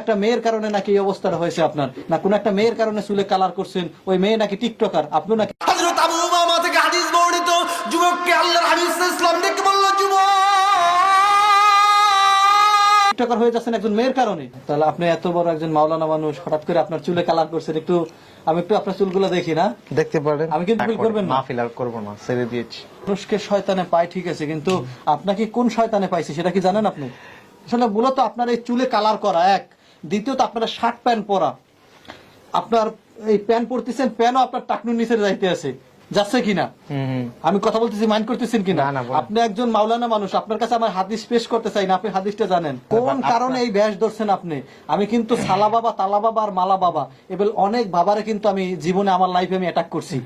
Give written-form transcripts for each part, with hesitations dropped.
একটা মেয়ের কারণে নাকি এই অবস্থাটা হয়েছে আপনার, না কোন একটা মেয়ের কারণে চুলে কালার করছেন, ওই মেয়ে নাকি টিকটকার, আপনি নাকি হযরত আবু উমামা থেকে হাদিস বর্ণিত, যুবককে আল্লাহর হাবিব সাল্লাল্লাহু আলাইহি ওয়াসাল্লাম ডেকে বলল, যুবক টিকটকার হয়ে যাচ্ছেন একজন মেয়ের কারণে। তাহলে আপনি এত বড় একজন মাওলানা মানুষ, হঠাৎ করে আপনার চুলে কালার করছেন, আমি একটু আপনার চুলগুলো দেখি না? দেখতে পারেন। আমি কিন্তু ভুল করবেন না, মাহফিল আর করব না, ছেড়ে দিয়েছি। মানুষকে শয়তানে পায় ঠিক আছে, কিন্তু আপনাকে কোন শয়তানে পাইছে সেটা কি জানেন আপনি? আসলে মূলত আপনার এই চুলে কালার করা এক, দ্বিতীয়ত আপনার শার্ট প্যান্ট পরা, আপনার এই প্যান্ট পরতেছেন, প্যান্টও আপনার টাকনুর নিচে যাইতে আছে, যাচ্ছে কিনা? আমি কথা বলতেছি, মাইন্ড করতেছেন কিনা? আপনি একজন মাওলানা মানুষ, আপনার কাছে আমার হাদিস পেশ করতে চাই না, আপনি হাদিসটা জানেন কোন কারণে এই ব্যাস ধরছেন আপনি? আমি কিন্তু সালা বাবা, তালা বাবা আর মালা বাবা এবার অনেক বাবারে কিন্তু আমি জীবনে আমার লাইফে আমি অ্যাটাক করছি।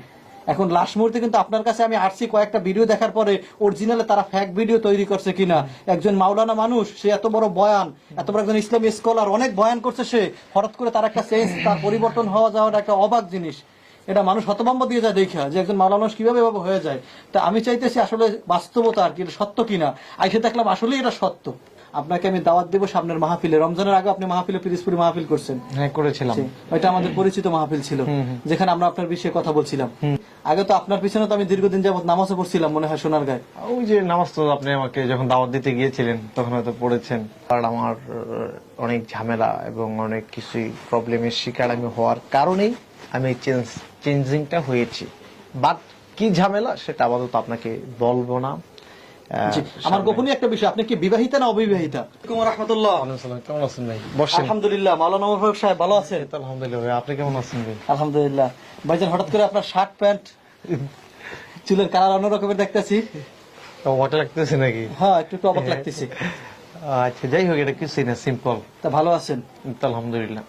এখন লাস্ট মুহূর্তে কিন্তু আপনার কাছে আমি আসছি কয়েকটা ভিডিও দেখার পরে অরিজিনালে তারা ফেক ভিডিও তৈরি করছে কিনা। একজন মাওলানা মানুষ, সে এত বড় বয়ান, এত বড় একজন ইসলামী স্কলার, অনেক বয়ান করছে, সে হঠাৎ করে তার একটা চেঞ্জ, তার পরিবর্তন হওয়া যাওয়াটা একটা অবাক জিনিস। এটা মানুষ হতভম্ব দিয়ে যায় দেখা যে একজন মাওলানা মানুষ কিভাবে এভাবে হয়ে যায়। তা আমি চাইতেছি আসলে বাস্তবতা আর কি, সত্য কিনা। আইসে দেখলাম আসলে এটা সত্য। আপনাকে আমি দাওয়াত দেবো সামনের মাহফিলে। রমজানের আগে আপনি মাহফিলে পিরিজপুরে মাহফিল করছেন? হ্যাঁ, করেছিলাম। ওইটা আমাদের পরিচিত মাহফিল ছিল, যেখানে আমরা আপনার বিষয়ে কথা বলছিলাম। আগে তো আপনার পিছনে তো আমি দীর্ঘদিন যাবত নামাজও পড়ছিলাম, মনে হয় সোনারগাঁয়। ওই যে নামাজ তো আপনি আমাকে যখন দাওয়াত দিতে গিয়েছিলেন তখন হয়তো পড়েছেন। আর আমার অনেক ঝামেলা এবং অনেক কিছুই প্রবলেমের শিকার আমি হওয়ার কারণেই আমি চেঞ্জিংটা হয়েছি। বাট কি ঝামেলা সেটা আপাতত আপনাকে বলবো না। আমার গোপনীয় একটা বিষয়, আপনি কি বিবাহিতা না অবিবাহিতা? রাহমাতুল্লাহ। কেমন আছেন ভাই? বসেন। আলহামদুলিল্লাহ, মাওলানা ওমর সাহেব ভালো আছেন? আলহামদুলিল্লাহ ভাই, আপনি কেমন আছেন ভাই? আলহামদুলিল্লাহ। ভাইজান, হঠাৎ করে আপনার শার্ট প্যান্ট, চুলের কালার অন্য রকমের দেখতেছি। অবাক লাগতেছে নাকি? হ্যাঁ, একটু একটু অবাক লাগতেছে। আচ্ছা, যাই হোক, এটা কিছুই না, সিম্পল। তা ভালো আছেন? আলহামদুলিল্লাহ।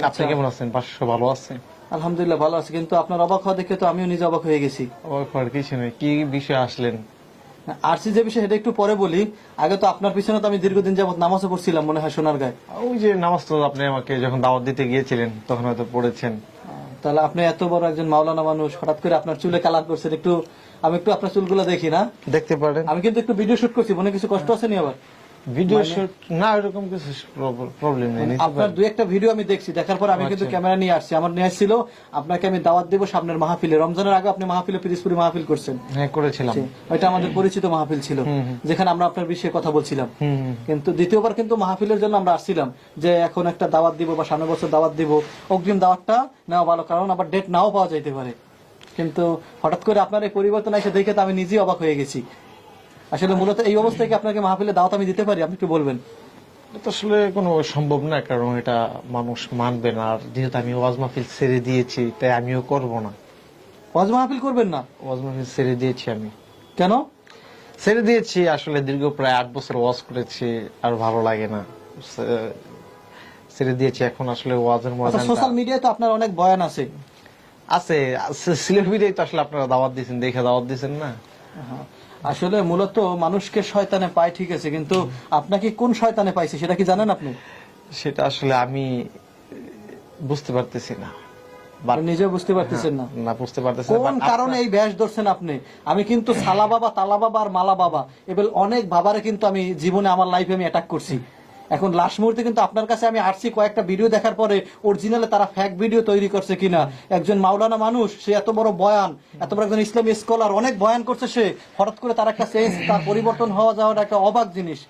আপনি কেমন আছেন? বাসা ভালো আছে? আলহামদুলিল্লাহ ভালো আছে, কিন্তু আপনার অবাক হওয়া দেখে তো আমিও নিজে অবাক হয়ে গেছি। অবাক হওয়ার কিছু নেই। কি বিষয়ে আসলেন? আরসি যে বিষয় সেটা একটু পরে বলি। আগে তো আপনার পিছনে তো আমি দীর্ঘদিন যাবত নামাজও পড়ছিলাম, মনে হয় সোনারগাঁয়। ওই যে নামাজ তো আপনি আমাকে যখন দাওয়াত দিতে গিয়েছিলেন তখন হয়তো পড়েছেন। তাহলে আপনি এত বড় একজন মাওলানা মানুষ, হঠাৎ করে আপনার চুলে কালার করছেন, আমি একটু আপনার চুলগুলো দেখি না? দেখতে পারেন। আমি কিন্তু একটু ভিডিও শুট করছি, মনে কিছু কষ্ট আছে নি আবার? ভিডিও শুট না, এরকম কিছু প্রবলেম নেই। আপনার দুই একটা ভিডিও আমি দেখছি, দেখার পর আমি কিন্তু ক্যামেরা নিয়ে আসছি। আমার নিয়ে আসছিল আপনাকে আমি দাওয়াত দেবো সামনের মাহফিলে। রমজানের আগে আপনি মাহফিলে পিরিজপুরে মাহফিল করছেন? হ্যাঁ, করেছিলাম। ওইটা আমাদের পরিচিত মাহফিল ছিল, যেখানে আমরা আপনার বিষয়ে কথা বলছিলাম। কিন্তু দ্বিতীয়বার কিন্তু মাহফিলের জন্য আমরা আসছিলাম যে এখন একটা দাওয়াত দিব বা সামনের বছর দাওয়াত দিব, অগ্রিম দাওয়াতটা নেওয়া ভালো, কারণ আবার ডেট নাও পাওয়া যাইতে পারে। কিন্তু হঠাৎ করে আপনার এই পরিবর্তন এসে দেখে তো আমি নিজেই অবাক হয়ে গেছি। আসলে মূলত এই অবস্থায় কি আপনাকে মাহফিলে দাওয়াত আমি দিতে পারি? আপনি একটু বলবেন। এটা আসলে কোনো সম্ভব না, কারণ এটা মানুষ মানবে না। আর যেহেতু আমি ওয়াজ মাহফিল ছেড়ে দিয়েছি, তাই আমিও করব না। ওয়াজ মাহফিল করবেন না? ওয়াজ মাহফিল ছেড়ে দিয়েছি আমি। কেন ছেড়ে দিয়েছি? আসলে দীর্ঘ প্রায় 8 বছর ওয়াজ করেছি, আর ভালো লাগে না, ছেড়ে দিয়েছি। এখন আসলে ওয়াজের মধ্যে সোশ্যাল মিডিয়ায় তো আপনার অনেক বয়ান আছে। আছে, সিলেট মিডিয়ায় তো আসলে আপনারা দাওয়াত দিয়েছেন, দেখে দাওয়াত দিয়েছেন না? আসলে মূলত মানুষকে শয়তানে পায় ঠিক আছে, কিন্তু আপনাকে কোন শয়তানে পাইছে সেটা কি জানেন আপনি? সেটা আসলে আমি বুঝতে পারতেছি না, নিজে বুঝতে পারতেছেন না? না, বুঝতে পারতেছি কোন কারণে এই ব্যাস ধরছেন আপনি? আমি কিন্তু সালা বাবা, তালা বাবা আর মালা বাবা এবার অনেক বাবারে কিন্তু আমি জীবনে আমার লাইফে আমি অ্যাটাক করছি। এখন লাস্ট মুহূর্তে কিন্তু আপনার কাছে আমি আসছি কয়েকটা ভিডিও দেখার পরে অরিজিনালে তারা ফেক ভিডিও তৈরি করছে কিনা। একজন মাওলানা মানুষ, সে এত বড় বয়ান, এত বড় একজন ইসলামী স্কলার, অনেক বয়ান করছে, সে হঠাৎ করে তার একটা চেঞ্জ, তার পরিবর্তন হওয়া যাওয়াটা একটা অবাক জিনিস।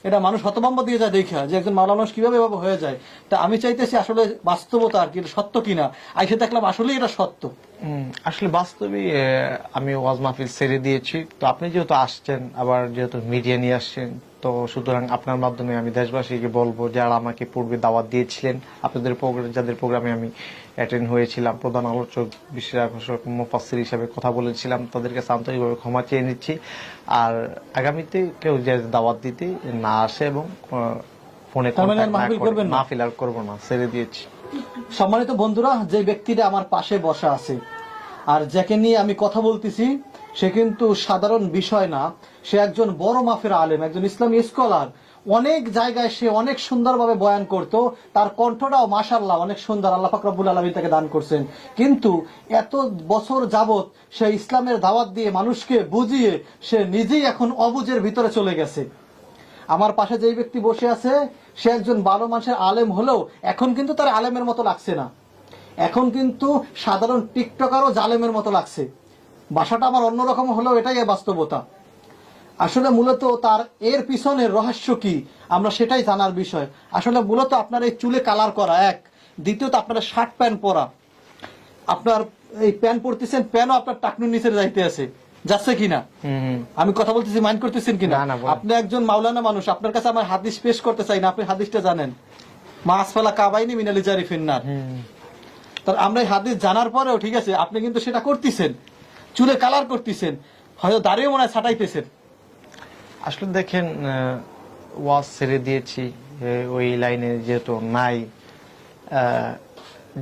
এটা মানুষ হতভম্ব দিয়ে যায় দেখা যে একজন মাওলানা মানুষ কিভাবে এভাবে হয়ে যায়। তা আমি চাইতেছি আসলে বাস্তবতা আর কি, সত্য কিনা। আইসে দেখলাম আসলে এটা সত্য। আসলে বাস্তবে আমি ওয়াজ মাহফিল ছেড়ে দিয়েছি। তো আপনি যেহেতু আসছেন, আবার যেহেতু মিডিয়া নিয়ে আসছেন, তো সুতরাং আপনার মাধ্যমে আমি দেশবাসীকে বলবো, যারা আমাকে পূর্বে দাওয়াত দিয়েছিলেন, আপনাদের যাদের প্রোগ্রামে আমি অ্যাটেন্ড হয়েছিলাম, প্রধান আলোচক, বিশেষ আকর্ষক, মুফাসসির হিসাবে কথা বলেছিলাম, তাদের কাছে আন্তরিকভাবে ক্ষমা চেয়ে নিচ্ছি। আর আগামীতে কেউ যে দাওয়াত দিতে না আসে এবং ফোনে মাহফিল আর করবো না, ছেড়ে দিয়েছি। সম্মানিত বন্ধুরা, যে ব্যক্তিটা আমার পাশে বসা আছে আর যাকে নিয়ে আমি কথা বলতেছি, সে কিন্তু সাধারণ বিষয় না। সে একজন বড় মাফের আলেম, একজন ইসলামী স্কলার। অনেক জায়গায় সে অনেক সুন্দরভাবে বয়ান করত, তার কণ্ঠটাও মাশাআল্লাহ অনেক সুন্দর, আল্লাহ পাক রব্বুল আলামিন তাকে দান করছেন। কিন্তু এত বছর যাবত সে ইসলামের দাওয়াত দিয়ে মানুষকে বুঝিয়ে সে নিজেই এখন অবুঝের ভিতরে চলে গেছে। আমার পাশে যেই ব্যক্তি বসে আছে সে একজন ভালো মানুষের আলেম হলেও এখন কিন্তু তার আলেমের মতো লাগছে না, এখন কিন্তু সাধারণ টিকটকারও জালেমের মতো লাগছে। বাসাটা আমার অন্যরকম হলেও এটাই বাস্তবতা। আসলে মূলত তার এর পিছনের রহস্য কি আমরা সেটাই জানার বিষয়। আসলে মূলত আপনার এই চুলে কালার করা এক, দ্বিতীয়ত আপনার শার্ট প্যান্ট পরা, আপনার এই প্যান্ট পরতেছেন, প্যান্টও আপনার টাকনুর নিচে যাইতে আছে, যাচ্ছে কিনা আমি কথা বলতেছি মাইন্ড করতেছেন কিনা? না, না, বলেন। আপনি একজন মাওলানা মানুষ, আপনার কাছে আমার হাদিস পেশ করতে চাই না, আপনি হাদিসটা জানেন, মা আসফালা কাবাইনি মিনালি জারি ফিন্নার। তার আমরা এই হাদিস জানার পরেও ঠিক আছে আপনি কিন্তু সেটা করতেছেন, চুলে কালার করতেছেন, হয়তো দাঁড়িয়ে মনে হয় ছাটাইতেছেন। আসলে দেখেন, ওয়াজ ছেড়ে দিয়েছি, ওই লাইনে যেহেতু নাই,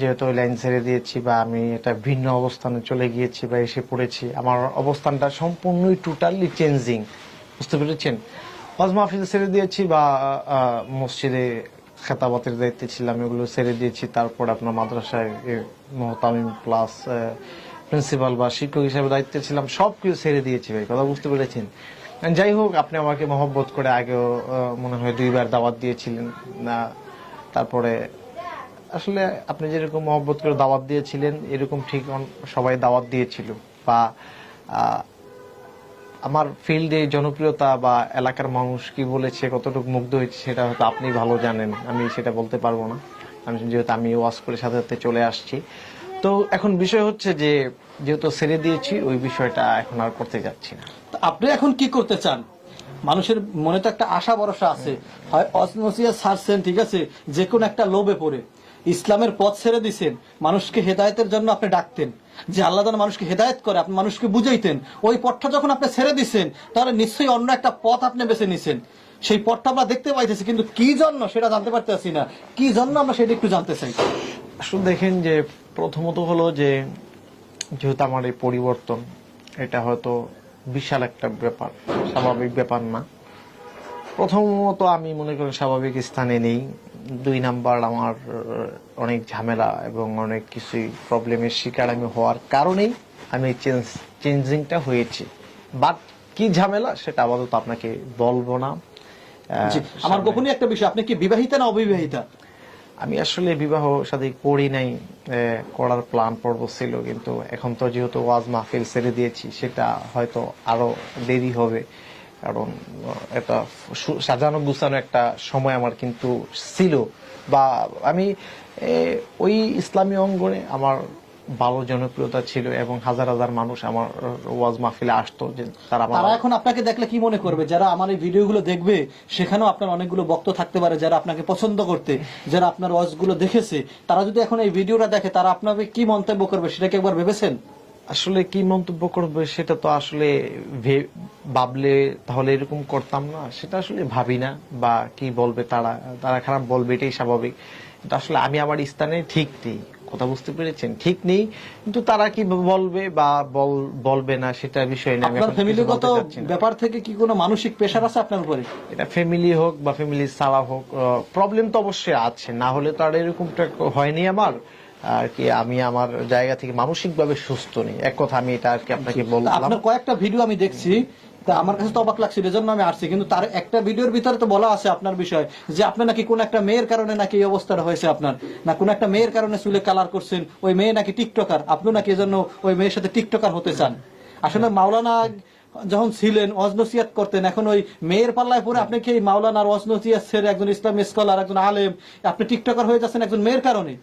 যেহেতু ওই লাইন ছেড়ে দিয়েছি বা আমি এটা ভিন্ন অবস্থানে চলে গিয়েছি বা এসে পড়েছি, আমার অবস্থানটা সম্পূর্ণই টোটালি চেঞ্জিং, বুঝতে পেরেছেন? ওয়াজ মাহফিল ছেড়ে দিয়েছি বা মসজিদে খেতাবাতের দায়িত্বে ছিলাম, এগুলো ছেড়ে দিয়েছি। তারপর আপনার মাদ্রাসায় মোহতামিম প্লাস প্রিন্সিপাল বা শিক্ষক হিসেবে দায়িত্বে ছিলাম, সবকিছু ছেড়ে দিয়েছি ভাই, কথা বুঝতে পেরেছেন? যাই হোক, আপনি আমাকে মহব্বত করে আগেও মনে হয় 2 বার দাওয়াত দিয়েছিলেন না, তারপরে আসলে আপনি যেরকম মহব্বত করে দাওয়াত দিয়েছিলেন এরকম ঠিক সবাই দাওয়াত দিয়েছিল, বা আমার ফিল্ডে জনপ্রিয়তা বা এলাকার মানুষ কি বলেছে, কতটুকু মুগ্ধ হয়েছে সেটা হয়তো আপনি ভালো জানেন, আমি সেটা বলতে পারবো না, যেহেতু আমি ওয়াজ করে সাথে সাথে চলে আসছি। তো এখন বিষয় হচ্ছে যে যেহেতু ছেড়ে দিয়েছি ওই বিষয়টা এখন আর করতে যাচ্ছি না। তো আপনি এখন কি করতে চান? মানুষের মনে তো একটা আশা ভরসা আছে, হয় অসনসিয়া ছাড়ছেন, ঠিক আছে, যে কোনো একটা লোভে পড়ে ইসলামের পথ ছেড়ে দিছেন, মানুষকে হেদায়েতের জন্য আপনি ডাকতেন যে আল্লাহ যেন মানুষকে হেদায়েত করে, আপনি মানুষকে বুঝাইতেন। ওই পথটা যখন আপনি ছেড়ে দিছেন তাহলে নিশ্চয়ই অন্য একটা পথ আপনি বেছে নিছেন। সেই পথটা আমরা দেখতে পাইতেছি, কিন্তু কি জন্য সেটা জানতে পারতেছি না। কি জন্য আমরা সেটা একটু জানতে চাই। আসলে দেখেন যে প্রথমত হলো যে যেহেতু আমার এই পরিবর্তন, এটা হয়তো বিশাল একটা ব্যাপার, স্বাভাবিক ব্যাপার না। প্রথমত আমি মনে করি স্বাভাবিক স্থানে নেই। 2 নাম্বার, আমার অনেক ঝামেলা এবং অনেক কিছুই প্রবলেমের শিকার আমি হওয়ার কারণেই আমি চেঞ্জিংটা হয়েছি। বাট কি ঝামেলা সেটা আপাতত আপনাকে বলবো না। জি, আমার গোপনীয় একটা বিষয়, আপনি কি বিবাহিতা না অবিবাহিতা? আমি আসলে বিবাহ শাদী করি নাই, করার প্ল্যান পর্ব ছিল, কিন্তু এখন তো যেহেতু ওয়াজ মাহফিল ছেড়ে দিয়েছি সেটা হয়তো আরো দেরি হবে, কারণ এটা সাজানো গুছানো একটা সময় আমার কিন্তু ছিল, বা আমি ওই ইসলামী অঙ্গনে আমার ভালো জনপ্রিয়তা ছিল এবং হাজার হাজার মানুষ আমার ওয়াজ মাহফিলে আসতো, যে তারা এখন আপনাকে দেখলে কি মনে করবে? যারা আমার এই ভিডিওগুলো দেখবে সেখানেও আপনার অনেকগুলো বক্ত থাকতে পারে যারা আপনাকে পছন্দ করতে, যারা আপনার ওয়াজগুলো দেখেছে, তারা যদি এখন এই ভিডিওটা দেখে তারা আপনাকে কি মন্তব্য করবে সেটা কি একবার ভেবেছেন? আসলে কি মন্তব্য করবে সেটা তো আসলে ভাবলে তাহলে এরকম করতাম না, সেটা আসলে ভাবি না। বা কি বলবে তারা, তারা খারাপ বলবে, এটাই স্বাভাবিক। কিন্তু আসলে আমি আমার স্থানে ঠিক নেই, কথা বুঝতে পেরেছেন? ঠিক নেই, কিন্তু তারা কি বলবে বা বলবে না সেটা বিষয় না। আপনার ফ্যামিলিগত ব্যাপার থেকে কি কোনো মানসিক প্রেশার আছে আপনার উপরে? এটা ফ্যামিলি হোক বা ফ্যামিলি ছাড়া হোক, প্রবলেম তো অবশ্যই আছে, না হলে তো আর এরকমটা হয়নি আমার। আর কি আমি আমার জায়গা থেকে মানসিক ভাবে সুস্থ নেই, এক কথা আমি এটা আর কি আপনাকে বললাম। আপনার কয়েকটা ভিডিও আমি দেখছি, তা আমার কাছে তো অবাক লাগছিল, এজন্য আমি আসছি। কিন্তু তার একটা ভিডিওর ভিতরে তো বলা আছে আপনার বিষয় যে আপনি নাকি কোন একটা মেয়ের কারণে নাকি এই অবস্থাটা হয়েছে আপনার, না কোন একটা মেয়ের কারণে চুলে কালার করছেন, ওই মেয়ে নাকি টিকটকার, আপনি নাকি এজন্য ওই মেয়ের সাথে টিকটকার হতে চান। আসলে মাওলানা যখন ছিলেন ওয়াজ-নসিহত করতেন, এখন ওই মেয়ের পাল্লায় পরে আপনি কি মাওলানার ওয়াজ-নসিহত ছেড়ে একজন ইসলামী স্কলার, একজন আলেম, আপনি টিকটকার হয়ে যাচ্ছেন একজন মেয়ের কারণে?